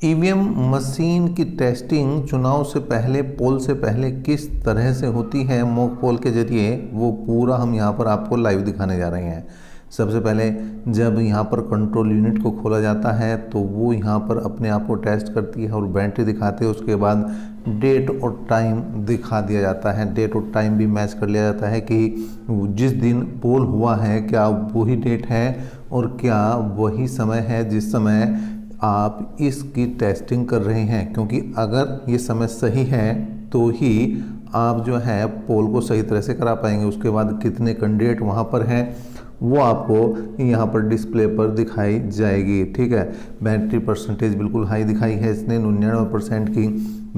EVM machine की testing चुनाव से पहले, पोल से पहले किस तरह से होती है मॉक पोल के जरिए, वो पूरा हम यहाँ पर आपको लाइव दिखाने जा रहे हैं। सबसे पहले जब यहाँ पर कंट्रोल यूनिट को खोला जाता है तो वो यहाँ पर अपने आप को टेस्ट करती है और बैटरी दिखाते हैं। उसके बाद डेट और टाइम दिखा दिया जाता है। डेट और टाइम भी मैच कर लिया जाता है कि जिस दिन पोल हुआ है क्या वही डेट है और क्या वही समय है जिस समय आप इसकी टेस्टिंग कर रहे हैं। क्योंकि अगर ये समय सही है तो ही आप जो है पोल को सही तरह से करा पाएंगे। उसके बाद कितने कैंडिडेट वहाँ पर हैं वो आपको यहाँ पर डिस्प्ले पर दिखाई जाएगी। ठीक है, बैटरी परसेंटेज बिल्कुल हाई दिखाई है इसने, 99% की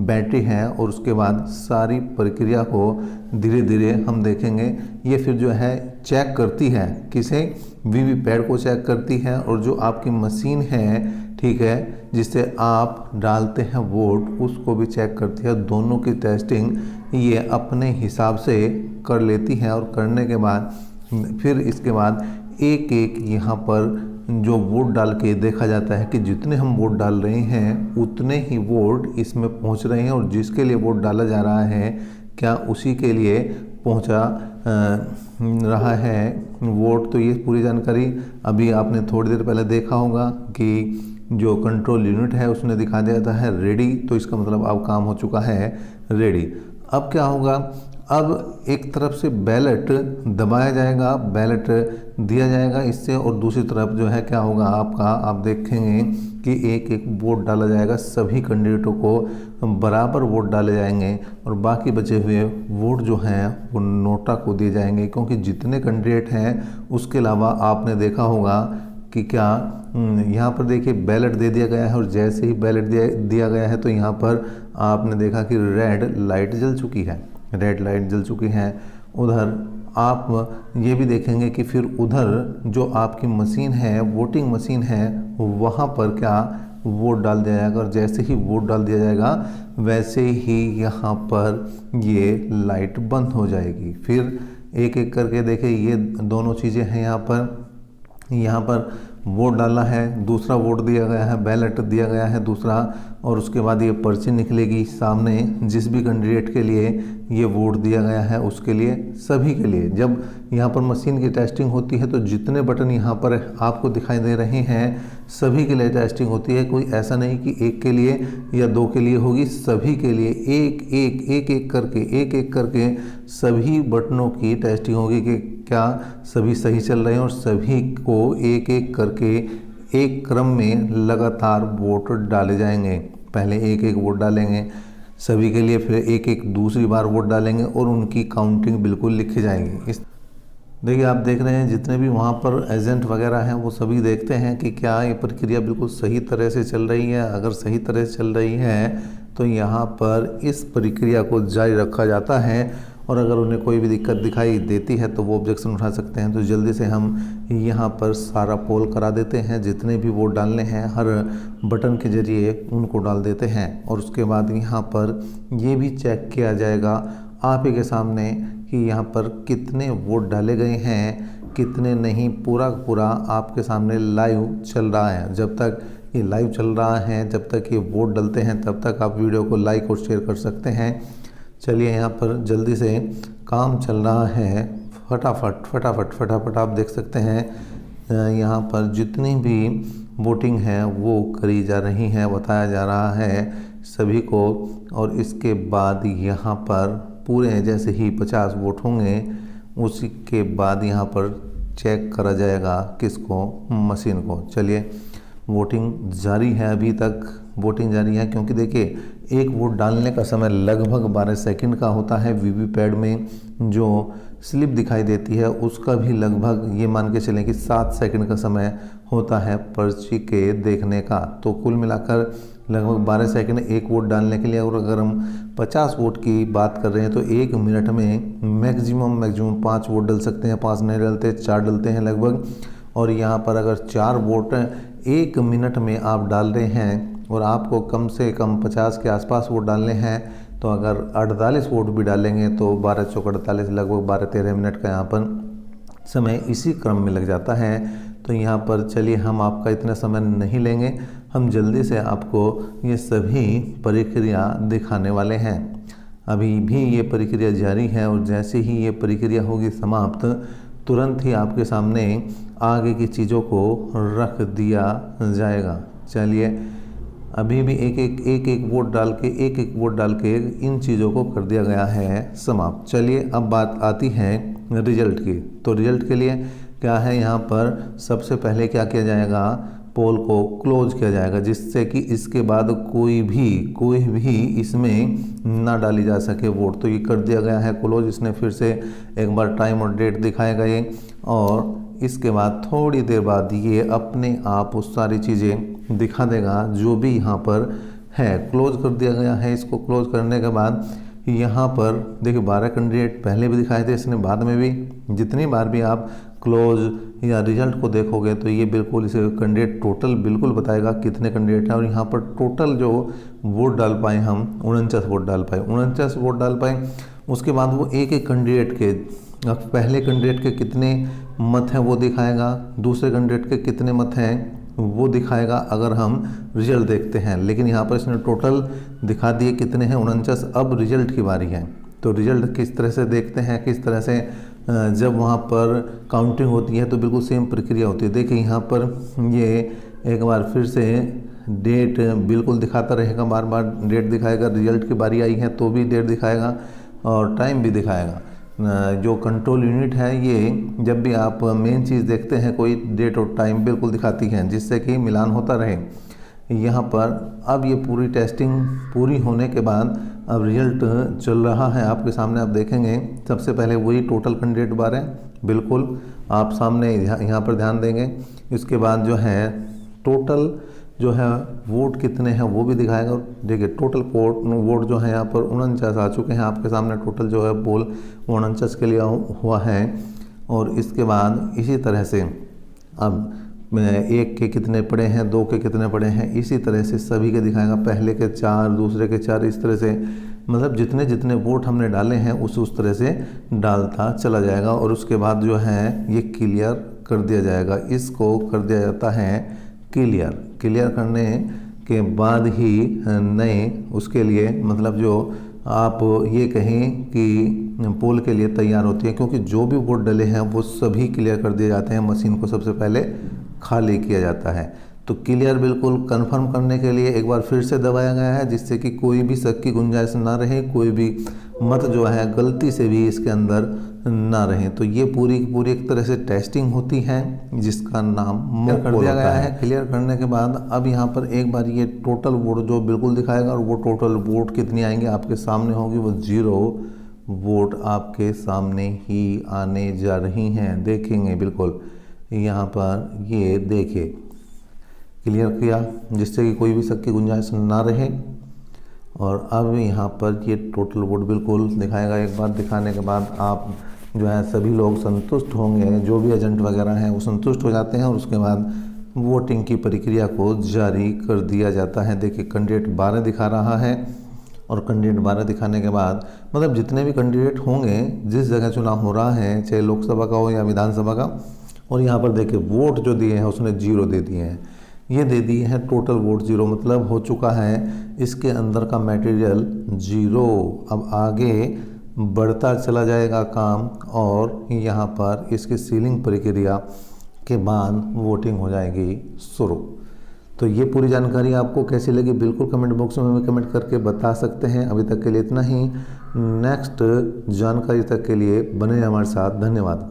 बैटरी है। और उसके बाद सारी प्रक्रिया को धीरे धीरे हम देखेंगे। ये फिर जो है चेक करती है, किसे, वीवीपैट को चेक करती है। और जो आपकी मशीन है, ठीक है, जिससे आप डालते हैं वोट, उसको भी चेक करती है। दोनों की टेस्टिंग ये अपने हिसाब से कर लेती है। और करने के बाद फिर इसके बाद एक एक यहाँ पर जो वोट डाल के देखा जाता है कि जितने हम वोट डाल रहे हैं उतने ही वोट इसमें पहुँच रहे हैं और जिसके लिए वोट डाला जा रहा है क्या उसी के लिए पहुँचा रहा है वोट। तो ये पूरी जानकारी अभी आपने थोड़ी देर पहले देखा होगा कि जो कंट्रोल यूनिट है उसने दिखा दिया था है रेडी। तो इसका मतलब अब काम हो चुका है रेडी। अब क्या होगा, अब एक तरफ से बैलेट दबाया जाएगा, बैलेट दिया जाएगा इससे, और दूसरी तरफ जो है क्या होगा आपका, आप देखेंगे कि एक एक वोट डाला जाएगा। सभी कैंडिडेटों को बराबर वोट डाले जाएंगे और बाकी बचे हुए वोट जो हैं वो नोटा को दिए जाएंगे। क्योंकि जितने कैंडिडेट हैं उसके अलावा आपने देखा होगा कि क्या यहाँ पर देखिए बैलेट दे दिया गया है और जैसे ही बैलेट दिया गया है तो यहाँ पर आपने देखा कि रेड लाइट जल चुकी है, रेड लाइट जल चुकी है। उधर आप ये भी देखेंगे कि फिर उधर जो आपकी मशीन है, वोटिंग मशीन है, वहाँ पर क्या वोट डाल दिया जाएगा। और जैसे ही वोट डाल दिया जाएगा वैसे ही यहाँ पर ये लाइट बंद हो जाएगी। फिर एक एक करके देखिए ये दोनों चीज़ें हैं। यहाँ पर वोट डाला है, दूसरा वोट दिया गया है, बैलेट दिया गया है दूसरा, और उसके बाद ये पर्ची निकलेगी सामने जिस भी कैंडिडेट के लिए ये वोट दिया गया है उसके लिए, सभी के लिए। जब यहाँ पर मशीन की टेस्टिंग होती है तो जितने बटन यहाँ पर आपको दिखाई दे रहे हैं सभी के लिए टेस्टिंग होती है। कोई ऐसा नहीं कि एक के लिए या दो के लिए होगी, सभी के लिए एक एक करके सभी बटनों की टेस्टिंग होगी कि क्या सभी सही चल रहे हैं। और सभी को एक एक करके एक क्रम में लगातार वोट डाले जाएंगे। पहले एक एक वोट डालेंगे सभी के लिए, फिर एक एक दूसरी बार वोट डालेंगे और उनकी काउंटिंग बिल्कुल लिखी जाएंगी। इस देखिए आप देख रहे हैं जितने भी वहाँ पर एजेंट वगैरह हैं वो सभी देखते हैं कि क्या ये प्रक्रिया बिल्कुल सही तरह से चल रही है। अगर सही तरह से चल रही है तो यहाँ पर इस प्रक्रिया को जारी रखा जाता है। और अगर उन्हें कोई भी दिक्कत दिखाई देती है तो वो ऑब्जेक्शन उठा सकते हैं। तो जल्दी से हम यहाँ पर सारा पोल करा देते हैं, जितने भी वोट डालने हैं हर बटन के जरिए उनको डाल देते हैं। और उसके बाद यहाँ पर ये भी चेक किया जाएगा आप ही के सामने कि यहाँ पर कितने वोट डाले गए हैं, कितने नहीं, पूरा आपके सामने लाइव चल रहा है। जब तक ये लाइव चल रहा है, जब तक ये वोट डलते हैं, तब तक आप वीडियो को लाइक और शेयर कर सकते हैं। चलिए यहाँ पर जल्दी से काम चल रहा है, फटाफट आप देख सकते हैं यहाँ पर जितनी भी वोटिंग है वो करी जा रही है, बताया जा रहा है सभी को। और इसके बाद यहाँ पर पूरे जैसे ही 50 वोट होंगे उसी के बाद यहाँ पर चेक करा जाएगा किसको, मशीन को। चलिए वोटिंग जारी है, अभी तक वोटिंग जारी है। क्योंकि देखिए एक वोट डालने का समय लगभग 12 सेकंड का होता है। वीवीपैट में जो स्लिप दिखाई देती है उसका भी लगभग ये मान के चलें कि 7 सेकंड का समय होता है पर्ची के देखने का। तो कुल मिलाकर लगभग 12 सेकंड एक वोट डालने के लिए। और अगर हम 50 वोट की बात कर रहे हैं तो 1 मिनट में मैक्सिमम 5 वोट डल सकते हैं, 5 नहीं डलते, 4 डलते हैं लगभग। और यहाँ पर अगर 4 वोट 1 मिनट में आप डाल रहे हैं और आपको कम से कम 50 के आसपास वोट डालने हैं तो अगर 48 वोट भी डालेंगे तो 12 चौक 48 लगभग 12-13 मिनट का यहाँ पर समय इसी क्रम में लग जाता है। तो यहाँ पर चलिए हम आपका इतना समय नहीं लेंगे, हम जल्दी से आपको ये सभी प्रक्रिया दिखाने वाले हैं। अभी भी ये प्रक्रिया जारी है और जैसे ही ये प्रक्रिया होगी समाप्त, तुरंत ही आपके सामने आगे की चीज़ों को रख दिया जाएगा। चलिए, अभी भी एक वोट डाल के इन चीज़ों को कर दिया गया है समाप्त। चलिए, अब बात आती है रिजल्ट की। तो रिजल्ट के लिए क्या है, यहाँ पर सबसे पहले क्या किया जाएगा, पोल को क्लोज किया जाएगा, जिससे कि इसके बाद कोई भी इसमें ना डाली जा सके वोट। तो ये कर दिया गया है क्लोज। इसने फिर से एक बार टाइम और डेट दिखाएगा ये, और इसके बाद थोड़ी देर बाद ये अपने आप वो सारी चीज़ें दिखा देगा जो भी यहाँ पर है। क्लोज कर दिया गया है। इसको क्लोज करने के बाद यहाँ पर देखिए 12 कैंडिडेट पहले भी दिखाए थे, इसने बाद में भी। जितनी बार भी आप क्लोज या रिजल्ट को देखोगे तो ये बिल्कुल इसे कैंडिडेट टोटल बिल्कुल बताएगा कितने कैंडिडेट हैं। और यहाँ पर टोटल जो वोट डाल पाए हम 49 वोट डाल पाए। उसके बाद वो एक कैंडिडेट के, पहले कैंडिडेट के कितने मत हैं वो दिखाएगा, दूसरे कैंडिडेट के कितने मत हैं वो दिखाएगा अगर हम रिजल्ट देखते हैं। लेकिन यहाँ पर इसने टोटल दिखा दिए कितने हैं 49। अब रिजल्ट की बारी है। तो रिजल्ट किस तरह से देखते हैं, किस तरह से जब वहाँ पर काउंटिंग होती है तो बिल्कुल सेम प्रक्रिया होती है। देखिए यहाँ पर ये एक बार फिर से डेट बिल्कुल दिखाता रहेगा, बार बार डेट दिखाएगा। रिजल्ट की बारी आई है तो भी डेट दिखाएगा और टाइम भी दिखाएगा। जो कंट्रोल यूनिट है ये जब भी आप मेन चीज़ देखते हैं कोई डेट और टाइम बिल्कुल दिखाती है, जिससे कि मिलान होता रहे। यहाँ पर अब ये पूरी टेस्टिंग पूरी होने के बाद अब रिजल्ट चल रहा है आपके सामने। आप देखेंगे सबसे पहले वही टोटल कैंडिडेट 12 बिल्कुल आप सामने यहाँ पर ध्यान देंगे। इसके बाद जो है टोटल जो है वोट कितने हैं वो भी दिखाएगा। और देखिए टोटल वोट जो है यहाँ पर 49 आ चुके हैं आपके सामने। टोटल जो है पोल 49 के लिए हुआ है। और इसके बाद इसी तरह से अब एक के कितने पड़े हैं, 2 के कितने पड़े हैं, इसी तरह से सभी के दिखाएगा। पहले के 4, दूसरे के 4, इस तरह से मतलब जितने जितने वोट हमने डाले हैं उस तरह से डालता चला जाएगा। और उसके बाद जो है ये क्लियर कर दिया जाएगा। इसको कर दिया जाता है क्लियर करने के बाद ही नए उसके लिए मतलब जो आप ये कहें कि पोल के लिए तैयार होती है, क्योंकि जो भी वोट डले हैं वो सभी क्लियर कर दिए जाते हैं। मशीन को सबसे पहले खाली किया जाता है। तो क्लियर बिल्कुल कंफर्म करने के लिए एक बार फिर से दबाया गया है, जिससे कि कोई भी शक की गुंजाइश ना रहे, कोई भी मत जो है गलती से भी इसके अंदर ना रहे। तो ये पूरी एक तरह से टेस्टिंग होती है जिसका नाम कर दिया गया है। क्लियर करने के बाद अब यहाँ पर एक बार ये टोटल वोट जो बिल्कुल दिखाएगा, और वो टोटल वोट कितनी आएंगे आपके सामने होगी, वो 0 वोट आपके सामने ही आने जा रही हैं। देखेंगे बिल्कुल यहाँ पर ये देखिए क्लियर किया, जिससे कि कोई भी शक की गुंजाइश ना रहे। और अब यहाँ पर ये टोटल वोट बिल्कुल दिखाएगा। एक बार दिखाने के बाद आप जो है सभी लोग संतुष्ट होंगे, जो भी एजेंट वगैरह हैं वो संतुष्ट हो जाते हैं। और उसके बाद वोटिंग की प्रक्रिया को जारी कर दिया जाता है। देखिए कैंडिडेट 12 दिखा रहा है, और कैंडिडेट 12 दिखाने के बाद मतलब जितने भी कैंडिडेट होंगे जिस जगह चुनाव हो रहा है, चाहे लोकसभा का हो या विधानसभा का। और यहाँ पर देखिए वोट जो दिए हैं उसने 0 दे दिए हैं। ये दे दिए हैं टोटल वोट 0, मतलब हो चुका है इसके अंदर का मटेरियल 0। अब आगे बढ़ता चला जाएगा काम, और यहाँ पर इसकी सीलिंग प्रक्रिया के बाद वोटिंग हो जाएगी शुरू। तो ये पूरी जानकारी आपको कैसी लगी बिल्कुल कमेंट बॉक्स में हमें कमेंट करके बता सकते हैं। अभी तक के लिए इतना ही। नेक्स्ट जानकारी तक के लिए बने हमारे साथ। धन्यवाद।